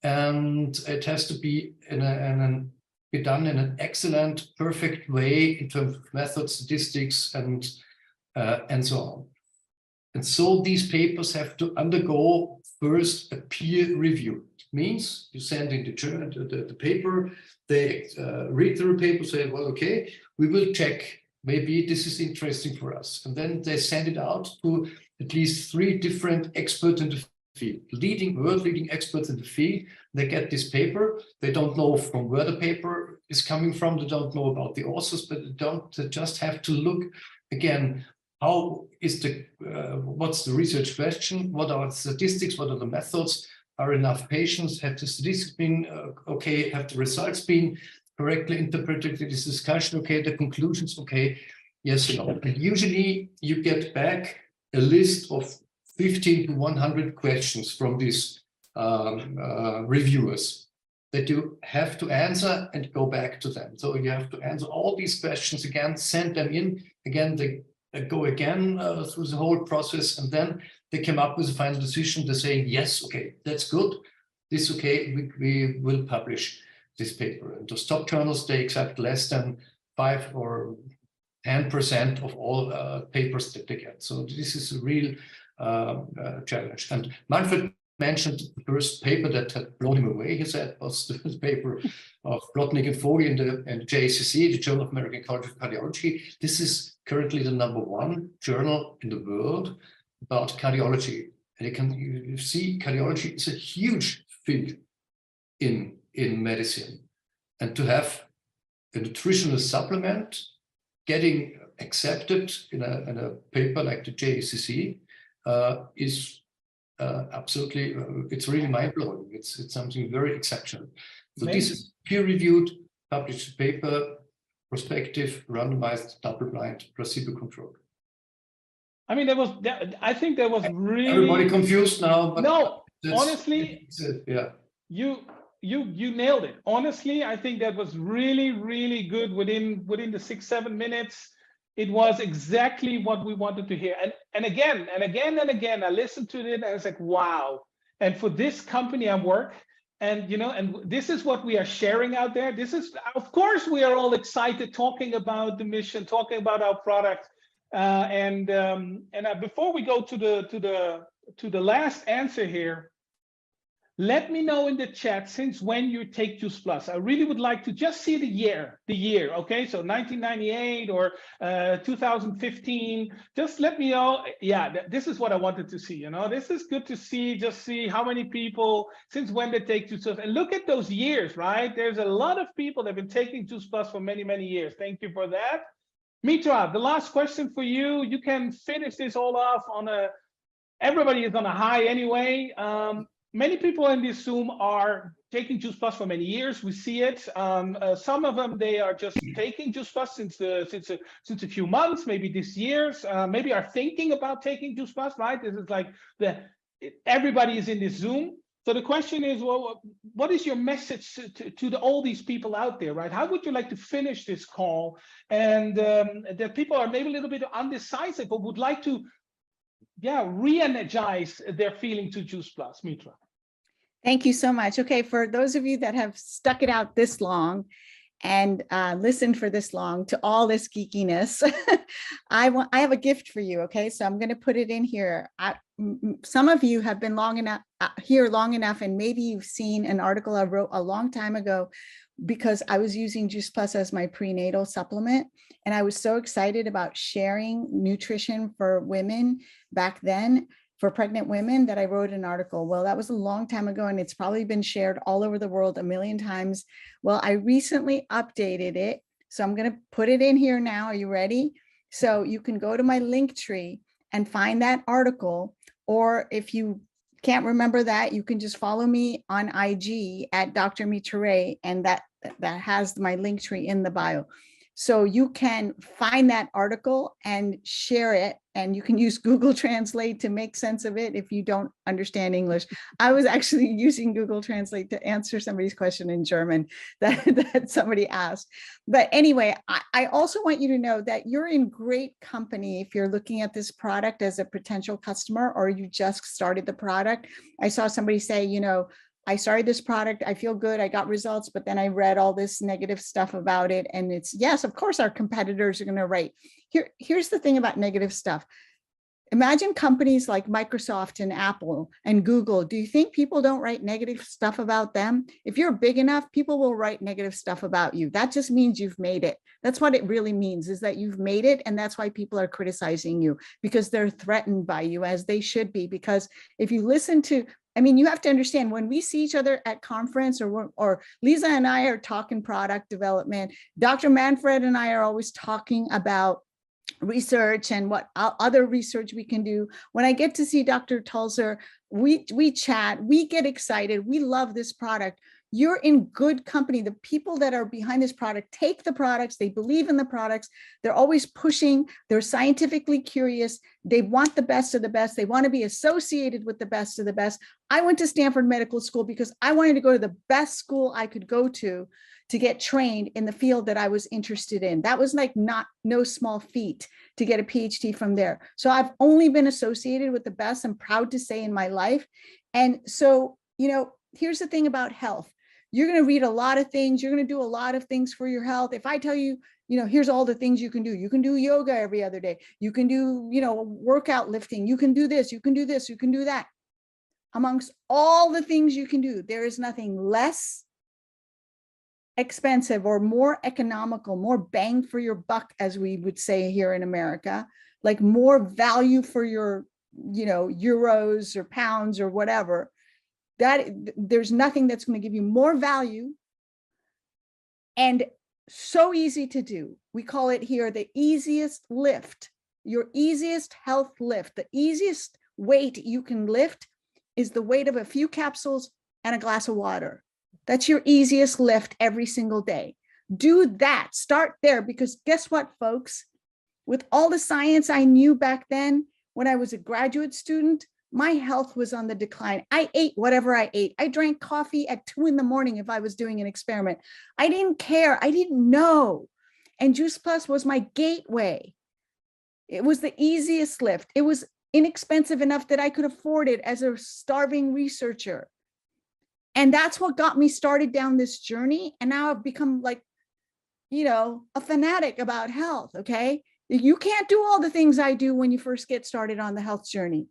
and it has to be be done in an excellent, perfect way in terms of method, statistics, and so on. And so these papers have to undergo first a peer review. It means you send in the paper, they read the paper, say, well, okay, we will check. Maybe this is interesting for us. And then they send it out to at least 3 different experts in the field, world-leading experts in the field. They get this paper. They don't know from where the paper is coming from. They don't know about the authors, but they just have to look again. How is what's the research question? What are the statistics? What are the methods? Are enough patients? Have the statistics been okay? Have the results been correctly interpreted? This discussion okay? The conclusions okay? Yes or no? And usually you get back a list of 15 to 100 questions from these reviewers that you have to answer and go back to them. So you have to answer all these questions again, send them in again. They go again through the whole process, and then they come up with a final decision. They're saying, yes, okay, that's good. This okay, we will publish this paper. And those top journals, they accept less than 5 or 10% of all papers that they get. So this is a real challenge. And Manfred mentioned the first paper that had blown him away, he said, was the paper of Plotnik and Vogel in the JACC, the Journal of American College of Cardiology. This is currently the #1 journal in the world about cardiology. And you see, cardiology is a huge field in medicine. And to have a nutritional supplement getting accepted in a paper like the JACC is absolutely, it's really mind-blowing. It's something very exceptional. So this is peer-reviewed, published paper, prospective, randomized, double-blind, placebo-controlled. I mean, I think there was really everybody confused now. But no, honestly, yeah, you nailed it. Honestly, I think that was really good within the 6-7 minutes. It was exactly what we wanted to hear. And again, I listened to it and I was like, wow, and for this company I work. And, you know, and this is what we are sharing out there. This is, of course, we are all excited talking about the mission, talking about our product. Before we go to the last answer here, let me know in the chat since when you take Juice Plus. I really would like to just see the year, okay? So 1998 or 2015, just let me know. Yeah, this is what I wanted to see, you know? This is good to see, just see how many people, since when they take Juice Plus. And look at those years, right? There's a lot of people that have been taking Juice Plus for many, many years. Thank you for that. Mitra, the last question for you. You can finish this all off on a, everybody is on a high anyway. Many people in this Zoom are taking Juice Plus for many years. We see it. Some of them, they are just taking Juice Plus since a few months, maybe this year's, maybe are thinking about taking Juice Plus, right? This is like everybody is in this Zoom. So the question is, well, what is your message to all these people out there, right? How would you like to finish this call? And that people are maybe a little bit undecisive, but would like to, yeah, re-energize their feeling to Juice Plus. Mitra. Thank you so much. Okay, for those of you that have stuck it out this long and listened for this long to all this geekiness, I have a gift for you. Okay, so I'm going to put it in here. Some of you have been long enough here long enough, and maybe you've seen an article I wrote a long time ago because I was using Juice Plus as my prenatal supplement. And I was so excited about sharing nutrition for women back then, for pregnant women, that I wrote an article. Well, that was a long time ago, and it's probably been shared all over the world a million times. Well, I recently updated it. So I'm going to put it in here now. Are you ready? So you can go to my link tree and find that article. Or if you can't remember that, you can just follow me on IG at Dr. Mitra, and that has my link tree in the bio. So you can find that article and share it, and you can use Google Translate to make sense of it if you don't understand English. I was actually using Google Translate to answer somebody's question in German that somebody asked. But anyway, I also want you to know that you're in great company if you're looking at this product as a potential customer, or you just started the product. I saw somebody say, you know, I started this product, I feel good, I got results, but then I read all this negative stuff about it. And it's, yes, of course, our competitors are going to write. Here's the thing about negative stuff. Imagine companies like Microsoft and Apple and Google. Do you think people don't write negative stuff about them? If you're big enough, people will write negative stuff about you. That just means you've made it. That's what it really means, is that you've made it. And that's why people are criticizing you, because they're threatened by you, as they should be. Because if you listen to, I mean, you have to understand, when we see each other at conference, or Lisa and I are talking product development, Dr. Manfred and I are always talking about research and what other research we can do. When I get to see Dr. Tulser, we chat, we get excited, we love this product. You're in good company. The people that are behind this product take the products, they believe in the products, they're always pushing, they're scientifically curious, they want the best of the best, they want to be associated with the best of the best. I went to Stanford Medical School because I wanted to go to the best school I could go to get trained in the field that I was interested in. That was like no small feat to get a PhD from there. So I've only been associated with the best, I'm proud to say, in my life. And so, you know, here's the thing about health. You're going to read a lot of things. You're going to do a lot of things for your health. If I tell you, you know, here's all the things you can do. You can do yoga every other day. You can do, you know, workout lifting. You can do this. You can do this. You can do that. Amongst all the things you can do, there is nothing less expensive or more economical, more bang for your buck, as we would say here in America, like more value for your, you know, euros or pounds or whatever. That there's nothing that's going to give you more value and so easy to do. We call it here the easiest lift, your easiest health lift. The easiest weight you can lift is the weight of a few capsules and a glass of water. That's your easiest lift every single day. Do that, start there, because guess what, folks? With all the science I knew back then, when I was a graduate student, my health was on the decline. I ate whatever I ate. I drank coffee at 2 in the morning if I was doing an experiment. I didn't care. I didn't know. And Juice Plus was my gateway. It was the easiest lift. It was inexpensive enough that I could afford it as a starving researcher. And that's what got me started down this journey. And now I've become like, you know, a fanatic about health. Okay. You can't do all the things I do when you first get started on the health journey,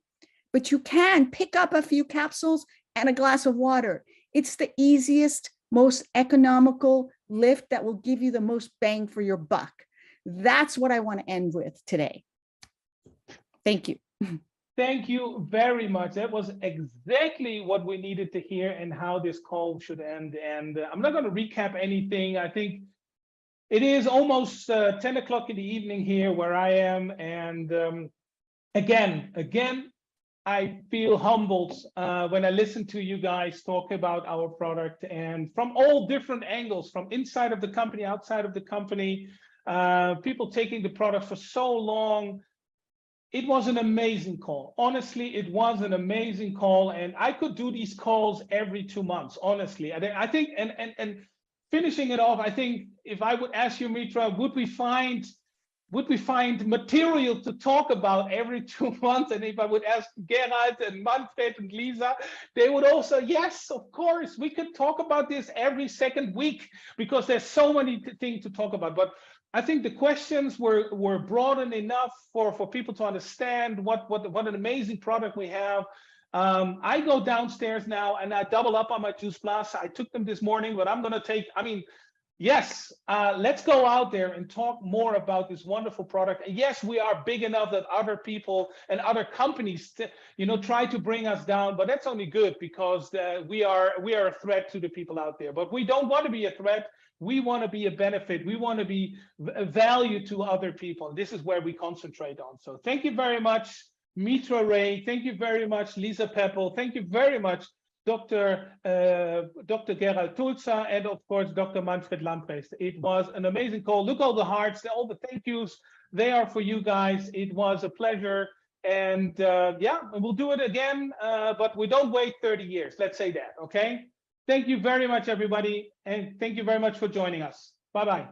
but you can pick up a few capsules and a glass of water. It's the easiest, most economical lift that will give you the most bang for your buck. That's what I want to end with today. Thank you. Thank you very much. That was exactly what we needed to hear and how this call should end. And I'm not going to recap anything. I think it is almost 10 o'clock in the evening here where I am. And again, I feel humbled when I listen to you guys talk about our product, and from all different angles, from inside of the company, outside of the company, people taking the product for so long. It was an amazing call. Honestly, it was an amazing call, and I could do these calls every 2 months. Honestly, I think, and finishing it off, I think if I would ask you, Mitra, would we find material to talk about every 2 months? And if I would ask Gerald and Manfred and Lisa, they would also, yes, of course, we could talk about this every second week because there's so many things to talk about. But I think the questions were broad enough for people to understand what an amazing product we have. I go downstairs now and I double up on my Juice Plus. I took them this morning, but I'm going to take, yes, let's go out there and talk more about this wonderful product. And yes, we are big enough that other people and other companies, try to bring us down, but that's only good because we are a threat to the people out there. But we don't want to be a threat. We want to be a benefit. We want to be a value to other people. This is where we concentrate on. So thank you very much, Mitra Ray. Thank you very much, Lisa Peppel. Thank you very much, Dr. Gerald Tulza, and of course, Dr. Manfred Lamprecht. It was an amazing call. Look, all the hearts, all the thank yous, they are for you guys. It was a pleasure. And yeah, we'll do it again, but we don't wait 30 years. Let's say that, okay? Thank you very much, everybody. And thank you very much for joining us. Bye-bye.